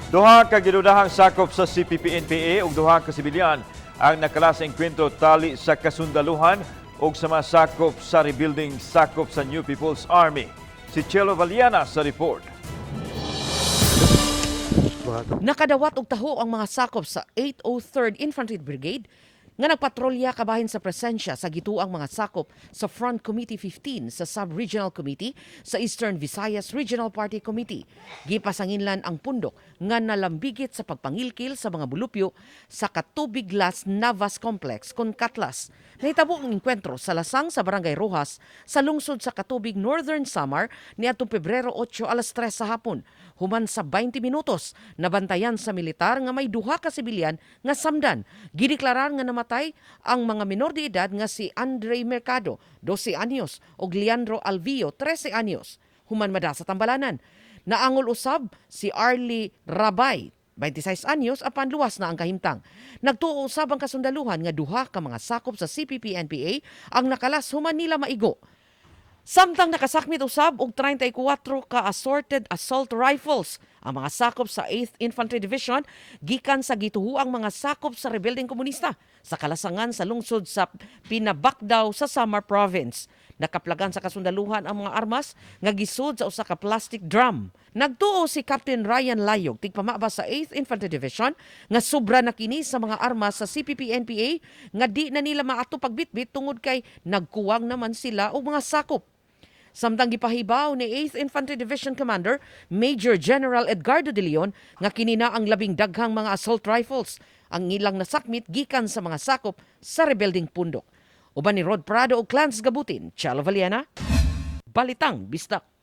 Duha ka ginudahang sakop sa CPP-NPA ug duha ka sibilyan ang nakala sa engkwentro tali sa kasundaluhan ug sa mga sakop sa rebuilding sakop sa New People's Army. Si Chelo Valiana sa report. Nakadawat og taho ang mga sakop sa 803rd Infantry Brigade nga nagpatrolya kabahin sa presensya sa gituang mga sakop sa Front Committee 15 sa Sub-Regional Committee sa Eastern Visayas Regional Party Committee. Gipasanginlan ang pundok nga nalambigit sa pagpangilkil sa mga bulupyo sa Katubig-Las Navas Complex kon Katlas. Nahitabo ang engkwentro sa lasang sa Barangay Rojas sa lungsod sa Katubig, Northern Samar niadtong Pebrero 8 alas 3 sa hapon. Human sa 20 minutos, nabantayan sa militar nga may duha ka sibilyan nga samdan. Gideklarar nga namatay ang mga menor de edad nga si Andre Mercado, 12 anyos, ug Leandro Alvio, 13 anyos. Human mada sa tambalanan. Naangol usab si Arlie Rabay, 26 anyos, apan luwas na ang kahimtang. Nagtuo usab ang kasundaluhan nga duha ka mga sakop sa CPP-NPA ang nakalas human nila maigo. Samtang nakasakmit usab og 34 ka assorted assault rifles ang mga sakop sa 8th Infantry Division gikan sa gituhuang mga sakop sa rebelding komunista sa kalasangan sa lungsod sa Pinabakdaw sa Samar Province. Nakaplagan sa kasundaluhan ang mga armas nga gisud sa usa ka plastic drum. Nagtuo si Captain Ryan Layog, tigpamaba sa 8th Infantry Division, nga sobra na kini sa mga armas sa CPP-NPA nga di na nila maato pagbitbit tungod kay nagkuwang naman sila og mga sakop. Samtang gipahibaw ni 8th Infantry Division Commander Major General Edgardo de Leon nga kinina ang labing daghang mga assault rifles ang ilang nasakmit gikan sa mga sakop sa rebelding pundok. Uban ni Rod Prado o Clans Gabutin, Chalo Valiana, Balitang Bistak.